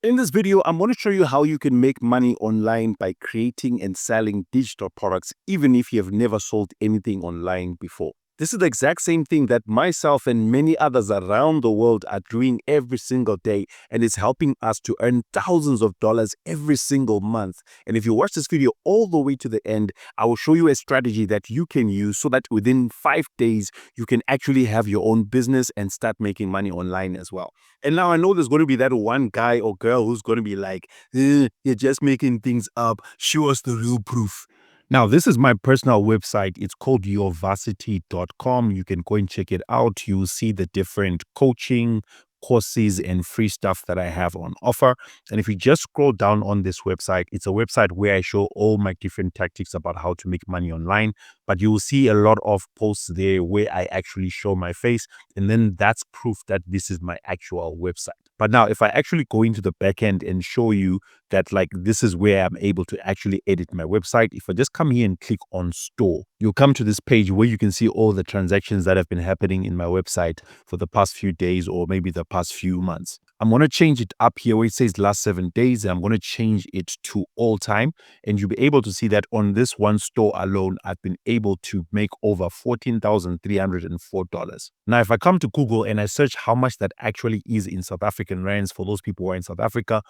In this video, I'm going to show you how you can make money online by creating and selling digital products, even if you have never sold anything online before. This is the exact same thing that myself and many others around the world are doing every single day, and it's helping us to earn thousands of dollars every single month. And if you watch this video all the way to the end, I will show you a strategy that you can use so that within 5 days, you can actually have your own business and start making money online as well. And now I know there's going to be that one guy or girl who's going to be like, you're just making things up. Show us the real proof. Now, this is my personal website. It's called yourvarsity.com. You can go and check it out. You'll see the different coaching courses and free stuff that I have on offer. And if you just scroll down on this website, it's a website where I show all my different tactics about how to make money online. But you will see a lot of posts there where I actually show my face. And then that's proof that this is my actual website. But now, if I actually go into the back end and show you that like this is where I'm able to actually edit my website. If I just come here and click on store, you'll come to this page where you can see all the transactions that have been happening in my website for the past few days or maybe the past few months. I'm going to change it up here where it says last 7 days. And I'm going to change it to all time. And you'll be able to see that on this one store alone, I've been able to make over $14,304. Now, if I come to Google and I search how much that actually is in South African rands for those people who are in South Africa,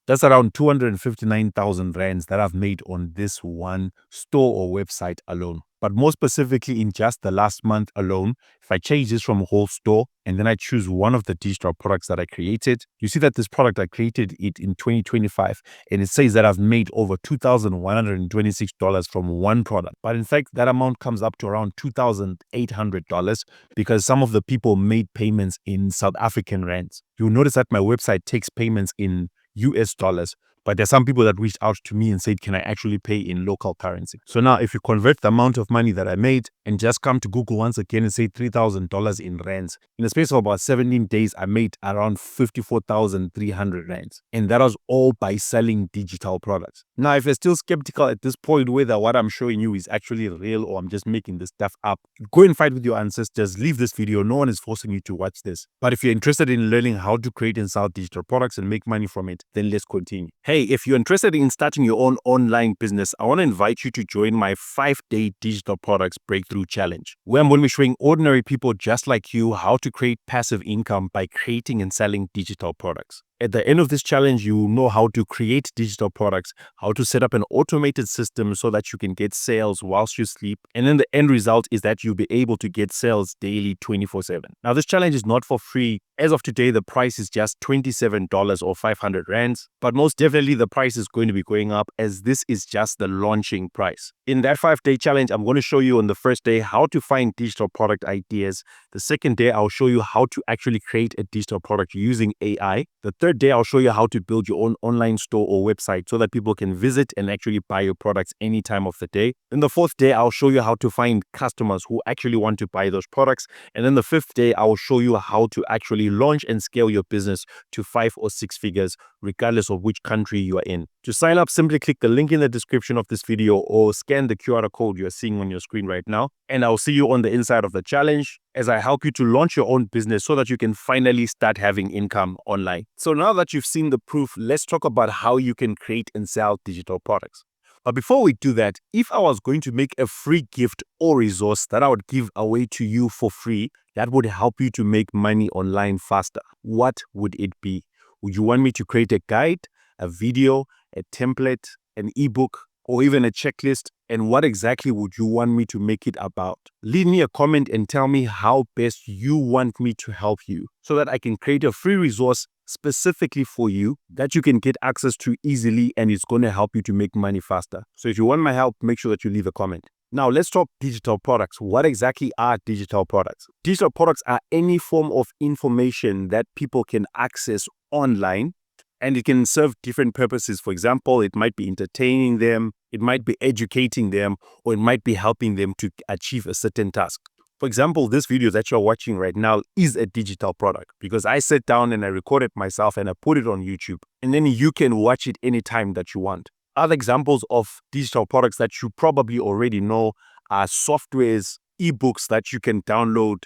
that's around 259,000 rands that I've made on this one store or website alone. But more specifically, in just the last month alone, if I change this from whole store and then I choose one of the digital products that I created, you see that this product, I created it in 2025, and it says that I've made over $2,126 from one product. But in fact, that amount comes up to around $2,800 because some of the people made payments in South African rands. You'll notice that my website takes payments in US dollars, but there's some people that reached out to me and said, can I actually pay in local currency? So now if you convert the amount of money that I made and just come to Google once again and say $3,000 in rands, in the space of about 17 days, I made around 54,300 rands. And that was all by selling digital products. Now, if you're still skeptical at this point whether what I'm showing you is actually real or I'm just making this stuff up, go and fight with your ancestors. Leave this video. No one is forcing you to watch this. But if you're interested in learning how to create and sell digital products and make money from it, then let's continue. Hey, if you're interested in starting your own online business, I want to invite you to join my 5-day digital products breakthrough challenge, where I'm going to be showing ordinary people just like you how to create passive income by creating and selling digital products. At the end of this challenge, you will know how to create digital products, how to set up an automated system so that you can get sales whilst you sleep. And then the end result is that you'll be able to get sales daily 24/7. Now, this challenge is not for free. As of today, the price is just $27 or 500 rands. But most definitely, the price is going to be going up as this is just the launching price. In that 5-day challenge, I'm going to show you on the first day how to find digital product ideas. The second day, I'll show you how to actually create a digital product using AI. The third day, I'll show you how to build your own online store or website so that people can visit and actually buy your products any time of the day. Then the fourth day, I'll show you how to find customers who actually want to buy those products. And then the fifth day, I will show you how to actually launch and scale your business to 5 or 6 figures, regardless of which country you are in. To sign up, simply click the link in the description of this video or scan the QR code you're seeing on your screen right now. And I'll see you on the inside of the challenge as I help you to launch your own business so that you can finally start having income online. So now that you've seen the proof, let's talk about how you can create and sell digital products. But before we do that, if I was going to make a free gift or resource that I would give away to you for free, that would help you to make money online faster, what would it be? Would you want me to create a guide, a video, a template, an ebook, or even a checklist? And what exactly would you want me to make it about? Leave me a comment and tell me how best you want me to help you so that I can create a free resource specifically for you that you can get access to easily, and it's going to help you to make money faster. So if you want my help, make sure that you leave a comment. Now, let's talk digital products. What exactly are digital products? Digital products are any form of information that people can access online, and it can serve different purposes. For example, it might be entertaining them, it might be educating them, or it might be helping them to achieve a certain task. For example, this video that you're watching right now is a digital product because I sat down and I recorded myself and I put it on YouTube, and then you can watch it anytime that you want. Other examples of digital products that you probably already know are softwares, ebooks that you can download,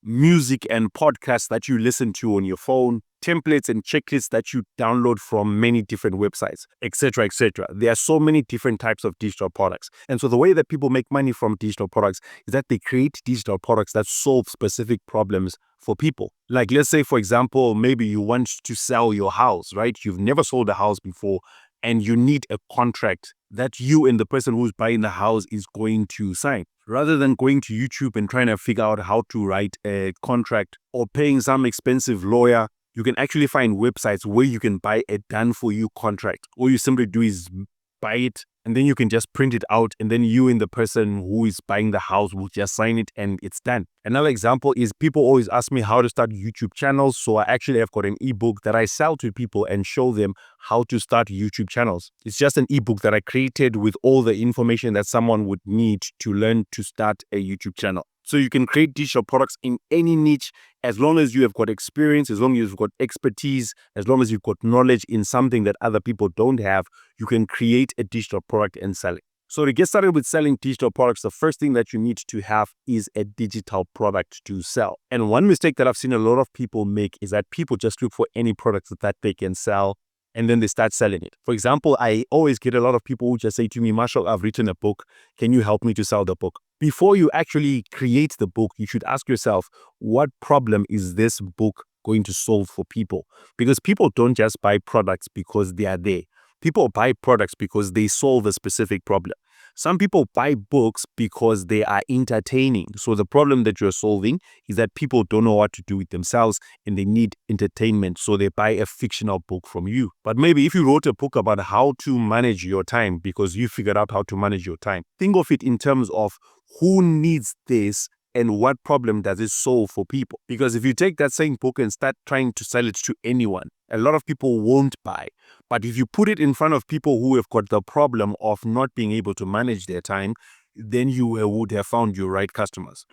music and podcasts that you listen to on your phone, templates and checklists that you download from many different websites, etc., etc. There are so many different types of digital products. And so the way that people make money from digital products is that they create digital products that solve specific problems for people. Like, let's say, for example, maybe you want to sell your house, right? You've never sold a house before, and you need a contract that you and the person who's buying the house is going to sign. Rather than going to YouTube and trying to figure out how to write a contract or paying some expensive lawyer, you can actually find websites where you can buy a done-for-you contract. All you simply do is buy it, and then you can just print it out, and then you and the person who is buying the house will just sign it, and it's done. Another example is people always ask me how to start YouTube channels, so I actually have got an ebook that I sell to people and show them how to start YouTube channels. It's just an ebook that I created with all the information that someone would need to learn to start a YouTube channel. So you can create digital products in any niche as long as you have got experience, as long as you've got expertise, as long as you've got knowledge in something that other people don't have, you can create a digital product and sell it. So to get started with selling digital products, the first thing that you need to have is a digital product to sell. And one mistake that I've seen a lot of people make is that people just look for any products that they can sell, and then they start selling it. For example, I always get a lot of people who just say to me, Marshall, I've written a book. Can you help me to sell the book? Before you actually create the book, you should ask yourself, what problem is this book going to solve for people? Because people don't just buy products because they are there. People buy products because they solve a specific problem. Some people buy books because they are entertaining. So the problem that you're solving is that people don't know what to do with themselves and they need entertainment. So they buy a fictional book from you. But maybe if you wrote a book about how to manage your time because you figured out how to manage your time, think of it in terms of who needs this and what problem does it solve for people? Because if you take that same book and start trying to sell it to anyone, a lot of people won't buy. But if you put it in front of people who have got the problem of not being able to manage their time, then you would have found your right customers.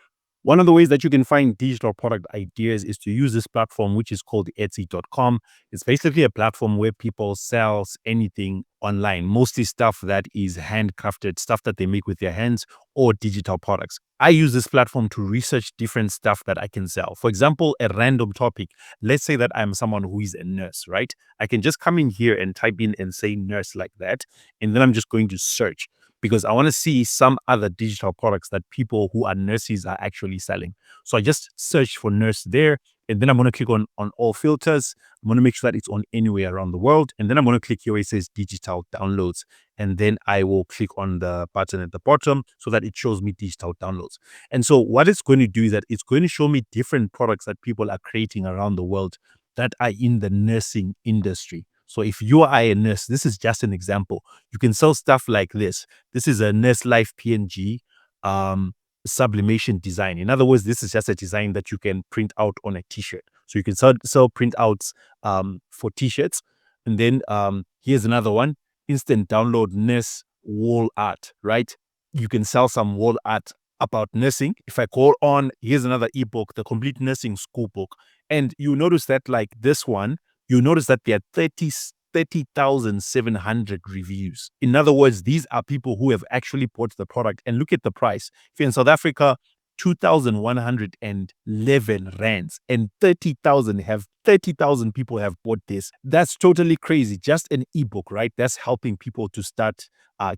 One of the ways that you can find digital product ideas is to use this platform, which is called Etsy.com. It's basically a platform where people sell anything online, mostly stuff that is handcrafted, stuff that they make with their hands or digital products. I use this platform to research different stuff that I can sell. For example, a random topic. Let's say that I'm someone who is a nurse, right? I can just come in here and type in and say nurse like that. And then I'm just going to search because I want to see some other digital products that people who are nurses are actually selling. So I just search for nurse there, and then I'm going to click on all filters. I'm going to make sure that it's on anywhere around the world. And then I'm going to click here where it says digital downloads. And then I will click on the button at the bottom so that it shows me digital downloads. And so what it's going to do is that it's going to show me different products that people are creating around the world that are in the nursing industry. So if you are a nurse, this is just an example. You can sell stuff like this. This is a Nurse Life PNG sublimation design. In other words, this is just a design that you can print out on a t-shirt. So you can sell printouts for t-shirts. And then here's another one, instant download nurse wall art, right? You can sell some wall art about nursing. If I call on, here's another ebook, the complete nursing school book. And you notice that like this one, you notice that there are 30,700 reviews. In other words, these are people who have actually bought the product. And look at the price. If you're in South Africa, 2,111 rands and 30,000 people have bought this. That's totally crazy. Just an ebook, right? That's helping people to start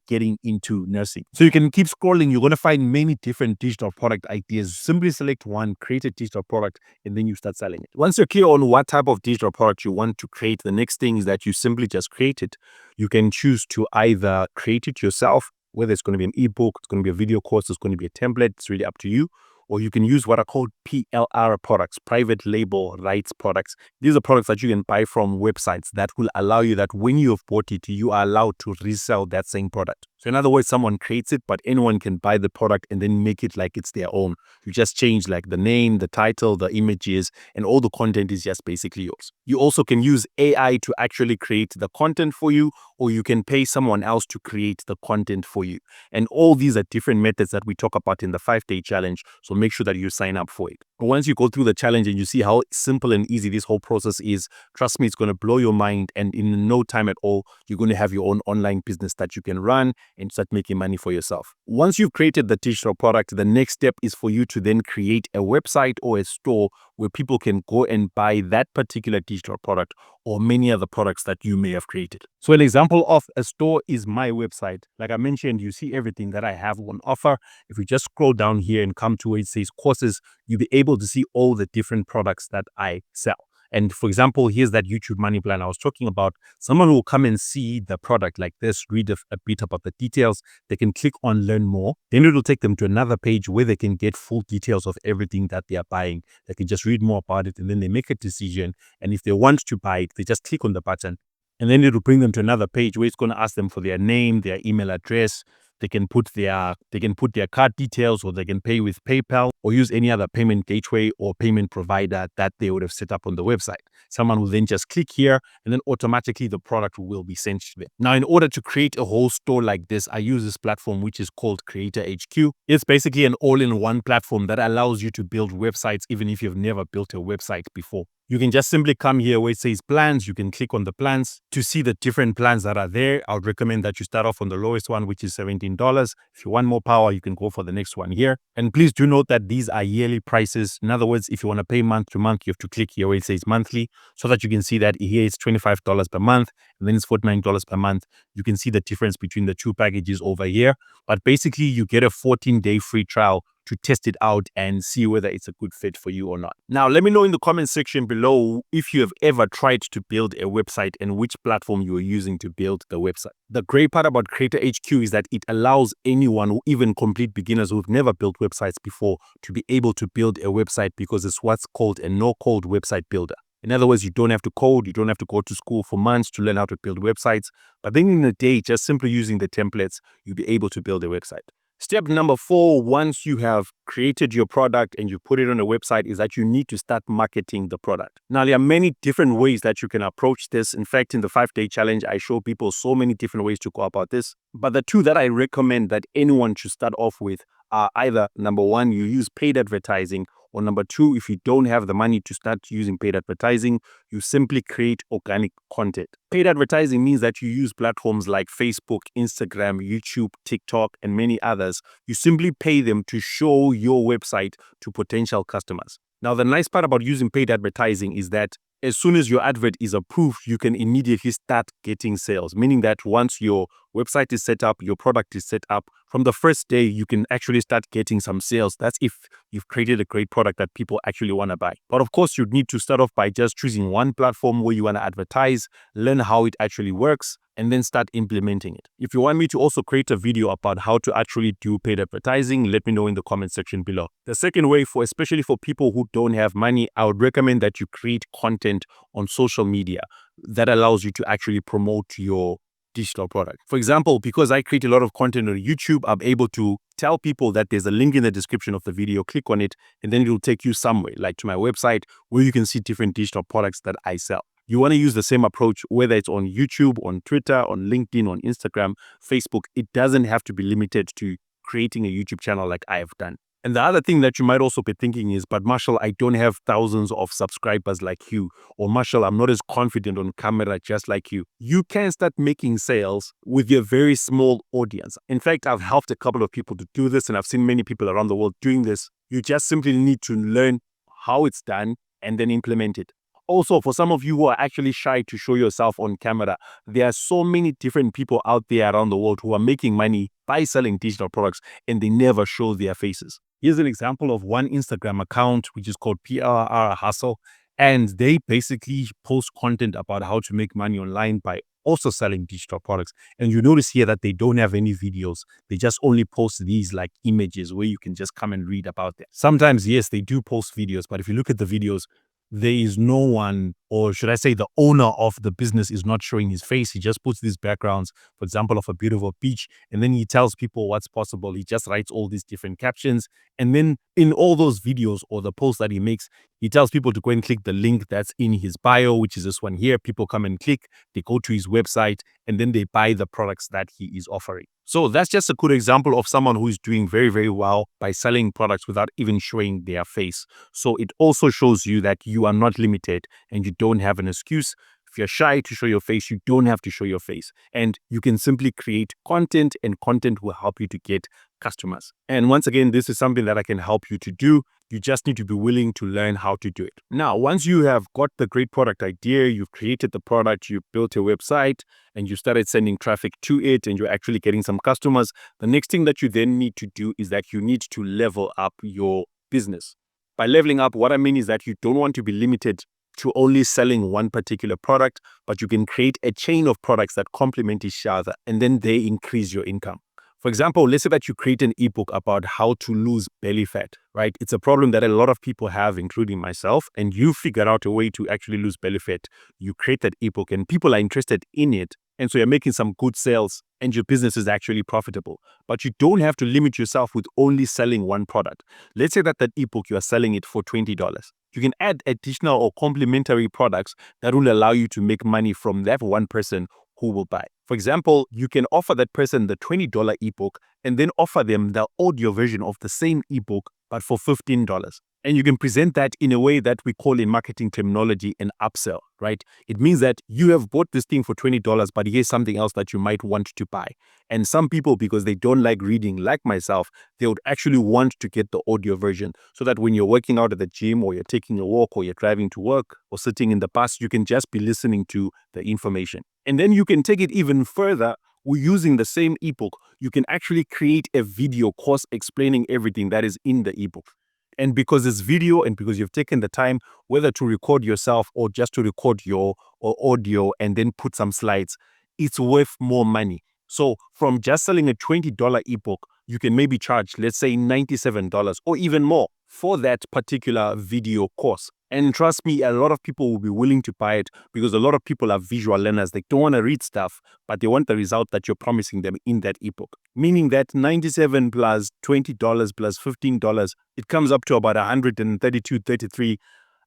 getting into nursing. So you can keep scrolling. You're going to find many different digital product ideas. Simply select one, create a digital product, and then you start selling it. Once you're clear on what type of digital product you want to create, the next thing is that you simply just create it. You can choose to either create it yourself, whether it's going to be an ebook, it's going to be a video course, it's going to be a template. It's really up to you. Or you can use what are called PLR products, private label rights products. These are products that you can buy from websites that will allow you that when you have bought it, you are allowed to resell that same product. So in other words, someone creates it, but anyone can buy the product and then make it like it's their own. You just change like the name, the title, the images, and all the content is just basically yours. You also can use AI to actually create the content for you, or you can pay someone else to create the content for you. And all these are different methods that we talk about in the 5-day challenge. So make sure that you sign up for it. But once you go through the challenge and you see how simple and easy this whole process is, trust me, it's going to blow your mind. And in no time at all, you're going to have your own online business that you can run and start making money for yourself. Once you've created the digital product, the next step is for you to then create a website or a store where people can go and buy that particular digital product or many other products that you may have created. So an example of a store is my website. Like I mentioned, you see everything that I have on offer. If you just scroll down here and come to where it says courses, you'll be able to see all the different products that I sell. And for example, here's that YouTube money plan I was talking about. Someone will come and see the product like this, read a bit about the details. They can click on learn more. Then it will take them to another page where they can get full details of everything that they are buying. They can just read more about it and then they make a decision. And if they want to buy it, they just click on the button. And then it will bring them to another page where it's going to ask them for their name, their email address. They can put their card details, or they can pay with PayPal or use any other payment gateway or payment provider that they would have set up on the website. Someone will then just click here and then automatically the product will be sent to them. Now, in order to create a whole store like this, I use this platform which is called Creator HQ. It's basically an all-in-one platform that allows you to build websites even if you've never built a website before. You can just simply come here where it says plans. You can click on the plans to see the different plans that are there. I would recommend that you start off on the lowest one, which is $17. If you want more power, you can go for the next one here. And please do note that these are yearly prices. In other words, if you want to pay month to month, you have to click here where it says monthly so that you can see that here it's $25 per month and then it's $49 per month. You can see the difference between the two packages over here. But basically, you get a 14-day free trial to test it out and see whether it's a good fit for you or not. Now, let me know in the comment section below if you have ever tried to build a website and which platform you are using to build the website. The great part about Creator HQ is that it allows anyone, even complete beginners who've never built websites before, to be able to build a website because it's what's called a no-code website builder. In other words, you don't have to code, you don't have to go to school for months to learn how to build websites. But then in a day, just simply using the templates, you'll be able to build a website. Step number 4, once you have created your product and you put it on a website, is that you need to start marketing the product. Now, there are many different ways that you can approach this. In fact, in the 5-day challenge, I show people so many different ways to go about this. But the two that I recommend that anyone should start off with are either, number 1, you use paid advertising, or number 2, if you don't have the money to start using paid advertising, you simply create organic content. Paid advertising means that you use platforms like Facebook, Instagram, YouTube, TikTok, and many others. You simply pay them to show your website to potential customers. Now, the nice part about using paid advertising is that as soon as your advert is approved, you can immediately start getting sales, meaning that once your website is set up, your product is set up, from the first day, you can actually start getting some sales. That's if you've created a great product that people actually want to buy. But of course, you'd need to start off by just choosing one platform where you want to advertise, learn how it actually works, and then start implementing it. If you want me to also create a video about how to actually do paid advertising, let me know in the comment section below. The second way, especially for people who don't have money, I would recommend that you create content on social media that allows you to actually promote your digital product. For example, because I create a lot of content on YouTube, I'm able to tell people that there's a link in the description of the video, click on it, and then it will take you somewhere, like to my website, where you can see different digital products that I sell. You want to use the same approach, whether it's on YouTube, on Twitter, on LinkedIn, on Instagram, Facebook. It doesn't have to be limited to creating a YouTube channel like I have done. And the other thing that you might also be thinking is, but Marshall, I don't have thousands of subscribers like you. Or Marshall, I'm not as confident on camera just like you. You can start making sales with your very small audience. In fact, I've helped a couple of people to do this, and I've seen many people around the world doing this. You just simply need to learn how it's done and then implement it. Also, for some of you who are actually shy to show yourself on camera, there are so many different people out there around the world who are making money by selling digital products and they never show their faces. Here's an example of one Instagram account, which is called PRR Hustle. And they basically post content about how to make money online by also selling digital products. And you notice here that they don't have any videos. They just only post these like images where you can just come and read about them. Sometimes, yes, they do post videos, but if you look at the videos, there is no one, or should I say the owner of the business is not showing his face. He just puts these backgrounds, for example, of a beautiful beach, and then he tells people what's possible. He just writes all these different captions. And then in all those videos or the posts that he makes, he tells people to go and click the link that's in his bio, which is this one here. People come and click, they go to his website, and then they buy the products that he is offering. So that's just a good example of someone who is doing very, very well by selling products without even showing their face. So it also shows you that you are not limited and you don't have an excuse. If you're shy to show your face, you don't have to show your face. And you can simply create content, and content will help you to get customers. And once again, this is something that I can help you to do. You just need to be willing to learn how to do it. Now, once you have got the great product idea, you've created the product, you've built a website, and you started sending traffic to it, and you're actually getting some customers, the next thing that you then need to do is that you need to level up your business. By leveling up, what I mean is that you don't want to be limited to only selling one particular product, but you can create a chain of products that complement each other, and then they increase your income. For example, let's say that you create an ebook about how to lose belly fat, right? It's a problem that a lot of people have, including myself, and you figured out a way to actually lose belly fat. You create that ebook and people are interested in it. And so you're making some good sales and your business is actually profitable. But you don't have to limit yourself with only selling one product. Let's say that ebook, you are selling it for $20. You can add additional or complementary products that will allow you to make money from that one person who will buy. For example, you can offer that person the $20 ebook and then offer them the audio version of the same ebook, but for $15. And you can present that in a way that we call in marketing terminology an upsell, right? It means that you have bought this thing for $20, but here's something else that you might want to buy. And some people, because they don't like reading like myself, they would actually want to get the audio version so that when you're working out at the gym or you're taking a walk or you're driving to work or sitting in the bus, you can just be listening to the information. And then you can take it even further. Using the same ebook, you can actually create a video course explaining everything that is in the ebook. And because it's video and because you've taken the time, whether to record yourself or just to record your audio and then put some slides, it's worth more money. So from just selling a $20 ebook, you can maybe charge, let's say $97 or even more for that particular video course. And trust me, a lot of people will be willing to buy it because a lot of people are visual learners. They don't want to read stuff, but they want the result that you're promising them in that ebook. Meaning that $97 plus $20 plus $15, it comes up to about $132, $33.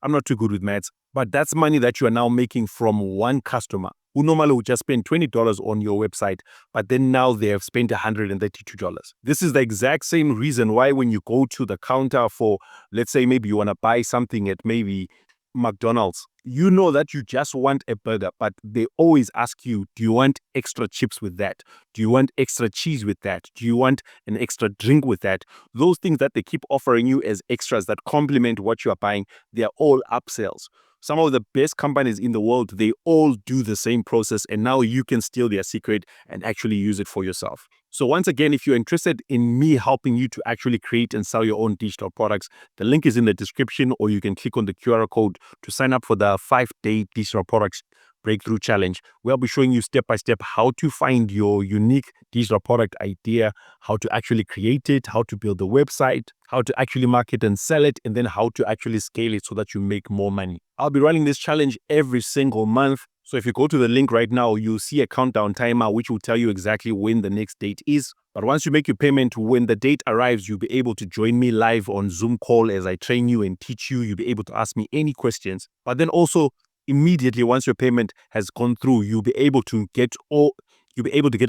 I'm not too good with maths, but that's money that you are now making from one customer who normally would just spend $20 on your website, but then now they have spent $132. This is the exact same reason why when you go to the counter for, let's say maybe you want to buy something at maybe McDonald's, you know that you just want a burger, but they always ask you, do you want extra chips with that? Do you want extra cheese with that? Do you want an extra drink with that? Those things that they keep offering you as extras that complement what you are buying, they are all upsells. Some of the best companies in the world, they all do the same process, and now you can steal their secret and actually use it for yourself. So once again, if you're interested in me helping you to actually create and sell your own digital products, the link is in the description, or you can click on the QR code to sign up for the 5-day digital products breakthrough challenge, where I'll be showing you step by step how to find your unique digital product idea, how to actually create it, how to build a website, how to actually market and sell it, and then how to actually scale it so that you make more money. I'll be running this challenge every single month. So if you go to the link right now, you'll see a countdown timer, which will tell you exactly when the next date is. But once you make your payment, when the date arrives, you'll be able to join me live on Zoom call as I train you and teach you. You'll be able to ask me any questions. But then also, immediately once your payment has gone through, you'll be able to get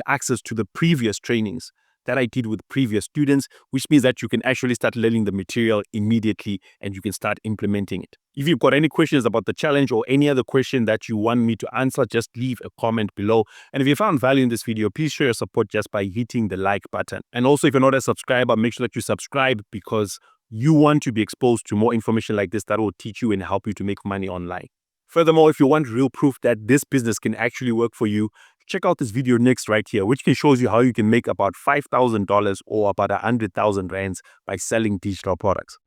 access to the previous trainings that I did with previous students, which means that you can actually start learning the material immediately and you can start implementing it. If you've got any questions about the challenge or any other question that you want me to answer, just leave a comment below. And if you found value in this video, please show your support just by hitting the like button. And also, if you're not a subscriber, make sure that you subscribe because you want to be exposed to more information like this that will teach you and help you to make money online. Furthermore, if you want real proof that this business can actually work for you, check out this video next right here, which shows you how you can make about $5,000 or about 100,000 rands by selling digital products.